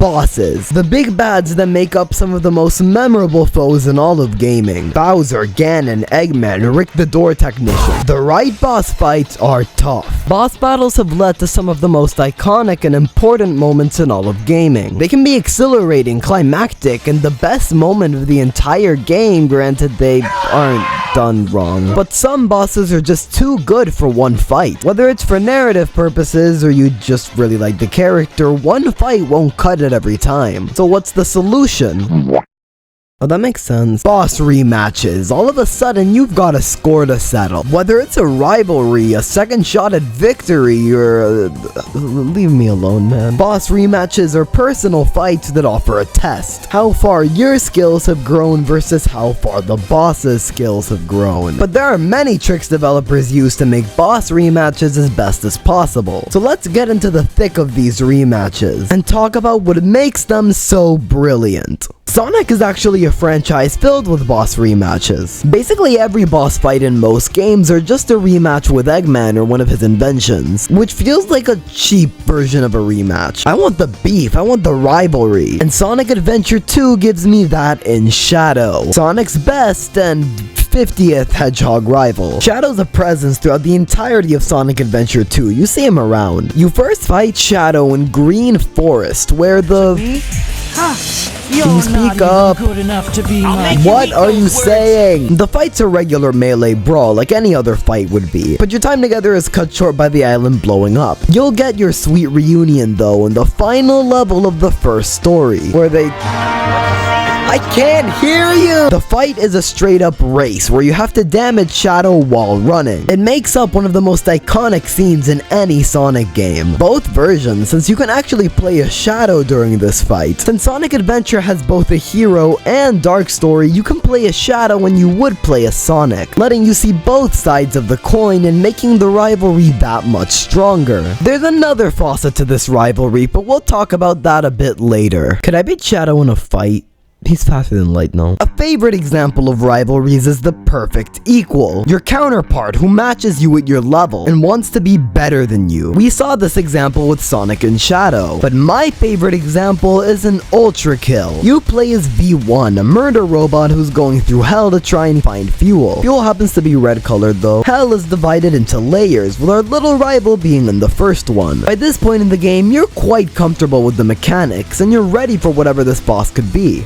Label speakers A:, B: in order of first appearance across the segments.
A: bosses. The big bads that make up some of the most memorable foes in all of gaming. Bowser, Ganon, Eggman, Rick the Door Technician. The right boss fights are tough. Boss battles have led to some of the most iconic and important moments in all of gaming. They can be exhilarating, climactic, and the best moment of the entire game, granted they aren't done wrong. But some bosses are just too good for one fight. Whether it's for narrative purposes or you just really like the character, one fight won't cut it every time. So what's the solution? Oh, that makes sense. Boss rematches. All of a sudden, you've got a score to settle. Whether it's a rivalry, a second shot at victory, or... leave me alone, man. Boss rematches are personal fights that offer a test. How far your skills have grown versus how far the boss's skills have grown. But there are many tricks developers use to make boss rematches as best as possible. So let's get into the thick of these rematches and talk about what makes them so brilliant. Sonic is actually a franchise filled with boss rematches. Basically every boss fight in most games are just a rematch with Eggman or one of his inventions, which feels like a cheap version of a rematch. I want the beef, I want the rivalry, and Sonic Adventure 2 gives me that in Shadow, Sonic's best and 50th Hedgehog rival. Shadow's a presence throughout the entirety of Sonic Adventure 2. You see him around. You first fight Shadow in Green Forest, where the... Can you speak up? What are you saying? The fight's a regular melee brawl like any other fight would be, but your time together is cut short by the island blowing up. You'll get your sweet reunion though in the final level of the first story, where they... I can't hear you! The fight is a straight up race where you have to damage Shadow while running. It makes up one of the most iconic scenes in any Sonic game. Both versions, since you can actually play a Shadow during this fight. Since Sonic Adventure has both a hero and dark story, you can play a Shadow when you would play a Sonic, letting you see both sides of the coin and making the rivalry that much stronger. There's another facet to this rivalry, but we'll talk about that a bit later. Could I beat Shadow in a fight? He's faster than light, no. A favorite example of rivalries is the perfect equal. Your counterpart who matches you at your level and wants to be better than you. We saw this example with Sonic and Shadow. But my favorite example is an Ultrakill. You play as V1, a murder robot who's going through hell to try and find fuel. Fuel happens to be red colored though. Hell is divided into layers, with our little rival being in the first one. By this point in the game, you're quite comfortable with the mechanics and you're ready for whatever this boss could be.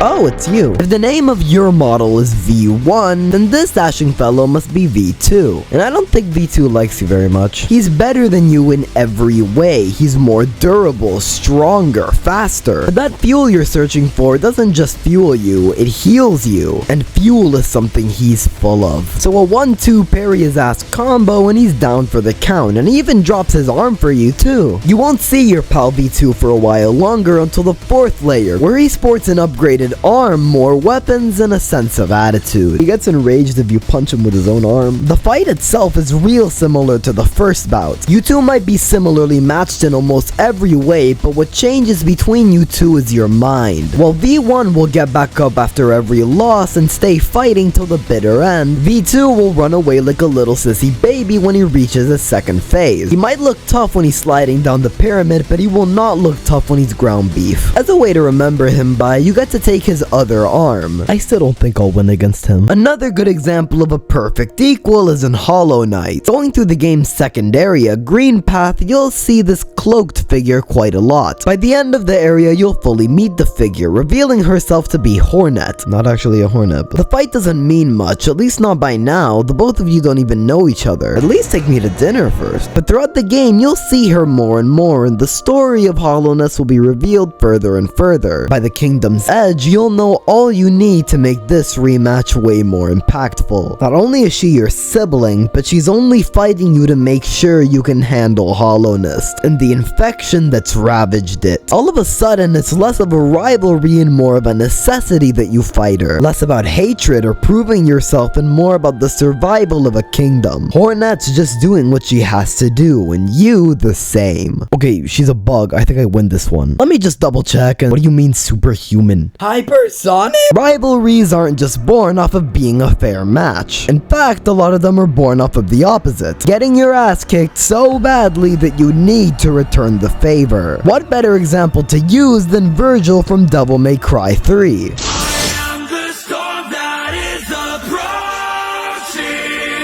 A: Oh, it's you. If the name of your model is V1, then this dashing fellow must be V2. And I don't think V2 likes you very much. He's better than you in every way. He's more durable, stronger, faster. But that fuel you're searching for doesn't just fuel you, it heals you. And fuel is something he's full of. So a 1-2 parry his ass combo and he's down for the count. And he even drops his arm for you too. You won't see your pal V2 for a while longer until the 4th layer, where he sports an upgraded arm, more weapons, and a sense of attitude. He gets enraged if you punch him with his own arm. The fight itself is real similar to the first bout. You two might be similarly matched in almost every way, but what changes between you two is your mind. While V1 will get back up after every loss and stay fighting till the bitter end, V2 will run away like a little sissy baby when he reaches his second phase. He might look tough when he's sliding down the pyramid, but he will not look tough when he's ground beef. As a way to remember him by, you get to take his other arm. I still don't think I'll win against him. Another good example of a perfect equal is in Hollow Knight. Going through the game's second area, Green Path, you'll see this cloaked figure quite a lot. By the end of the area, you'll fully meet the figure, revealing herself to be Hornet. Not actually a Hornet, but the fight doesn't mean much, at least not by now. The both of you don't even know each other. At least take me to dinner first. But throughout the game, you'll see her more and more, and the story of Hollowness will be revealed further and further. By the Kingdom's Edge, you'll know all you need to make this rematch way more impactful. Not only is she your sibling, but she's only fighting you to make sure you can handle Hollowness and the infection that's ravaged it. All of a sudden, it's less of a rivalry and more of a necessity that you fight her. Less about hatred or proving yourself and more about the survival of a kingdom. Hornet's just doing what she has to do, and you the same. Okay, she's a bug. I think I win this one. Let me just double check. And what do you mean superhuman?
B: Hi
A: Hypersonic? Rivalries aren't just born off of being a fair match. In fact, a lot of them are born off of the opposite. Getting your ass kicked so badly that you need to return the favor. What better example to use than Vergil from Devil May Cry 3?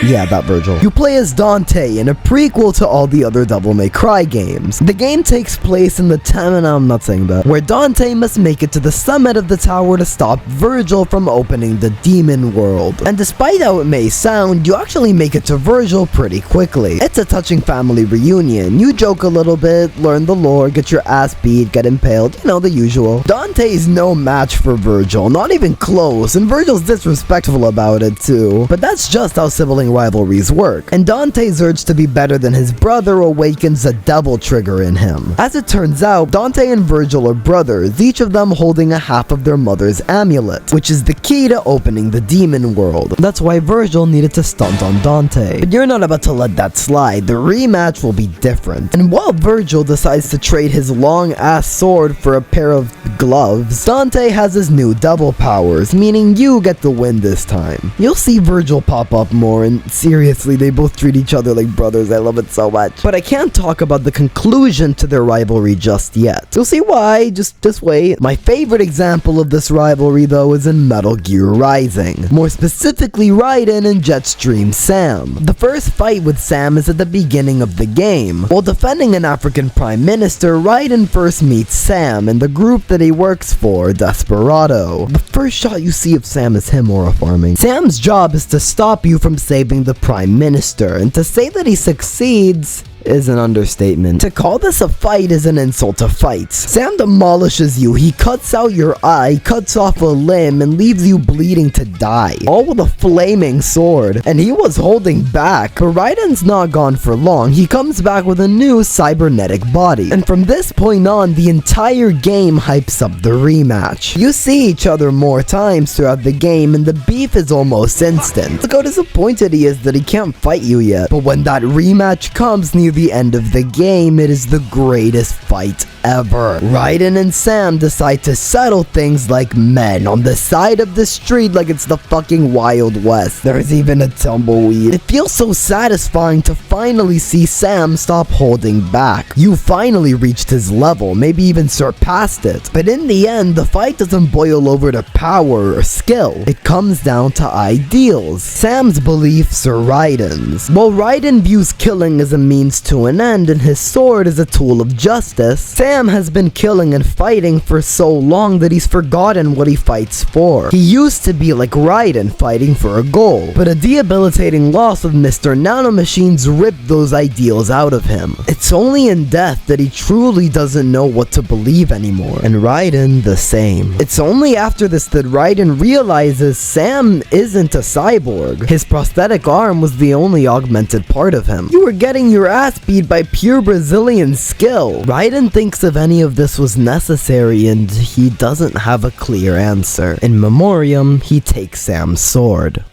A: Yeah, that Vergil. You play as Dante in a prequel to all the other Devil May Cry games. The game takes place in the I'm not saying that, where Dante must make it to the summit of the tower to stop Vergil from opening the demon world. And despite how it may sound, you actually make it to Vergil pretty quickly. It's a touching family reunion. You joke a little bit, learn the lore, get your ass beat, get impaled, you know, the usual. Dante's no match for Vergil, not even close, and Vergil's disrespectful about it too. But that's just how sibling rivalries work, and Dante's urge to be better than his brother awakens a devil trigger in him. As it turns out, Dante and Vergil are brothers, each of them holding a half of their mother's amulet, which is the key to opening the demon world. That's why Vergil needed to stunt on Dante. But you're not about to let that slide. The rematch will be different. And while Vergil decides to trade his long-ass sword for a pair of gloves, Dante has his new devil powers, meaning you get the win this time. You'll see Vergil pop up more, and seriously, they both treat each other like brothers. I love it so much. But I can't talk about the conclusion to their rivalry just yet. You'll see why, just wait. My favorite example of this rivalry though is in Metal Gear Rising. More specifically, Raiden and Jetstream Sam. The first fight with Sam is at the beginning of the game. While defending an African prime minister, Raiden first meets Sam and the group that he works for, Desperado. The first shot you see of Sam is him aura farming. Sam's job is to stop you from saving the prime minister, and to say that he succeeds is an understatement. To call this a fight is an insult to fights. Sam demolishes you, he cuts out your eye, cuts off a limb, and leaves you bleeding to die, all with a flaming sword. And he was holding back, but Raiden's not gone for long. He comes back with a new cybernetic body, and from this point on, the entire game hypes up the rematch. You see each other more times throughout the game, and the beef is almost instant. Look how disappointed he is that he can't fight you yet, but when that rematch comes near the end of the game, it is the greatest fight ever. Raiden and Sam decide to settle things like men on the side of the street like it's the fucking Wild West. There's even a tumbleweed. It feels so satisfying to finally see Sam stop holding back. You finally reached his level, maybe even surpassed it. But in the end, the fight doesn't boil over to power or skill. It comes down to ideals. Sam's beliefs are Raiden's. While Raiden views killing as a means to an end and his sword is a tool of justice, Sam has been killing and fighting for so long that he's forgotten what he fights for. He used to be like Raiden, fighting for a goal, but a debilitating loss of Mr. Nanomachines ripped those ideals out of him. It's only in death that he truly doesn't know what to believe anymore, and Raiden the same. It's only after this that Raiden realizes Sam isn't a cyborg. His prosthetic arm was the only augmented part of him. You were getting your ass beat by pure Brazilian skill. Raiden thinks if any of this was necessary, and he doesn't have a clear answer. In memoriam, he takes Sam's sword.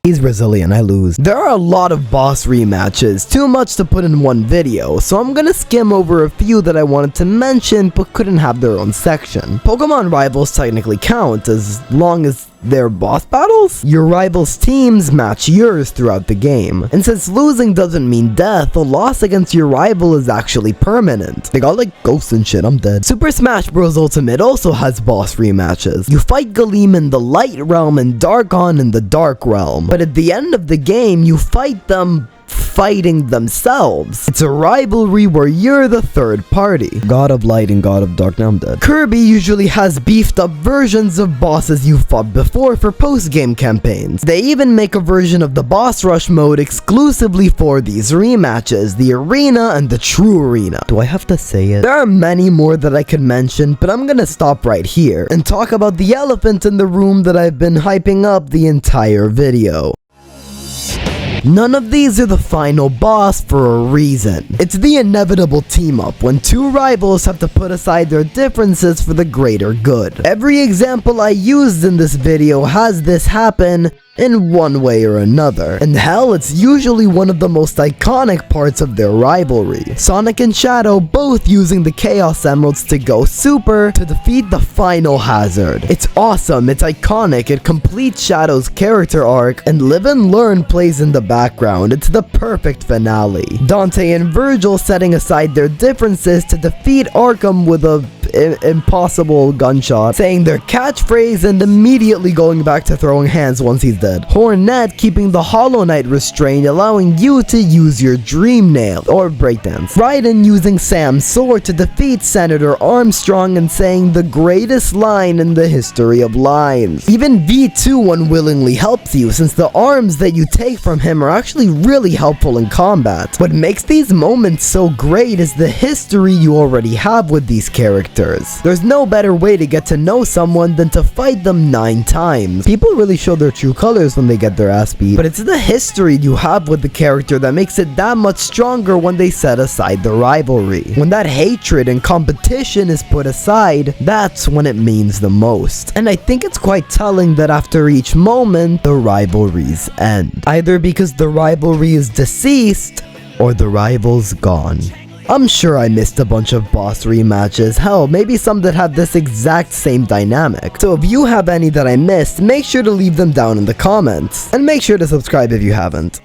A: He's Brazilian, I lose. There are a lot of boss rematches, too much to put in one video, so I'm gonna skim over a few that I wanted to mention but couldn't have their own section. Pokemon rivals technically count as long as they're boss battles. Your rival's teams match yours throughout the game, and since losing doesn't mean death, a loss against your rival is actually permanent. They got like ghosts and shit, I'm dead. Super Smash Bros. Ultimate also has boss rematches. You fight Galeem in the Light Realm and Dharkon in the Dark Realm, but at the end of the game, you fight them fighting themselves. It's a rivalry where you're the third party. God of Light and God of Dark, now I'm dead. Kirby usually has beefed up versions of bosses you fought before for post-game campaigns. They even make a version of the boss rush mode exclusively for these rematches, the arena and the true arena. Do I have to say it? There are many more that I could mention, but I'm gonna stop right here and talk about the elephant in the room that I've been hyping up the entire video. None of these are the final boss for a reason. It's the inevitable team-up when two rivals have to put aside their differences for the greater good. Every example I used in this video has this happen, in one way or another. And hell, it's usually one of the most iconic parts of their rivalry. Sonic and Shadow both using the Chaos Emeralds to go super to defeat the final hazard. It's awesome, it's iconic, it completes Shadow's character arc, and Live and Learn plays in the background. It's the perfect finale. Dante and Vergil setting aside their differences to defeat Arkham with a impossible gunshot, saying their catchphrase and immediately going back to throwing hands once he's dead. Hornet keeping the Hollow Knight restrained, allowing you to use your Dream Nail or breakdance. Raiden using Sam's sword to defeat Senator Armstrong and saying the greatest line in the history of lines. Even V2 unwillingly helps you, since the arms that you take from him are actually really helpful in combat. What makes these moments so great is the history you already have with these characters. There's no better way to get to know someone than to fight them 9 times. People really show their true colors when they get their ass beat, but it's the history you have with the character that makes it that much stronger when they set aside the rivalry. When that hatred and competition is put aside, that's when it means the most. And I think it's quite telling that after each moment, the rivalries end. Either because the rivalry is deceased, or the rival's gone. I'm sure I missed a bunch of boss rematches, hell, maybe some that have this exact same dynamic. So if you have any that I missed, make sure to leave them down in the comments. And make sure to subscribe if you haven't.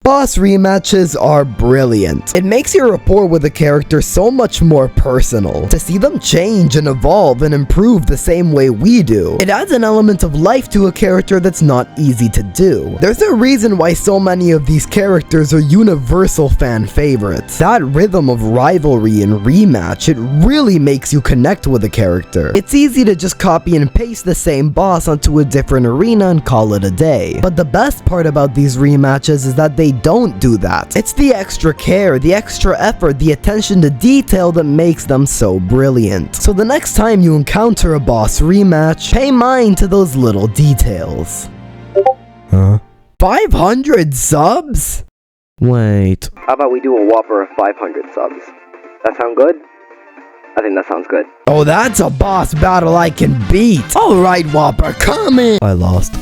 A: Boss rematches are brilliant. It makes your rapport with a character so much more personal. To see them change and evolve and improve the same way we do, it adds an element of life to a character that's not easy to do. There's a reason why so many of these characters are universal fan favorites. That rhythm of rivalry and rematch, it really makes you connect with a character. It's easy to just copy and paste the same boss onto a different arena and call it a day. But the best part about these rematches is that they don't do that. It's the extra care, the extra effort, the attention to detail that makes them so brilliant. So the next time you encounter a boss rematch, pay mind to those little details. Huh? 500 subs? Wait.
B: How about we do a whopper of 500 subs? That sound good? I think that sounds good.
A: Oh, that's a boss battle I can beat. Alright, Whopper, come in. I lost.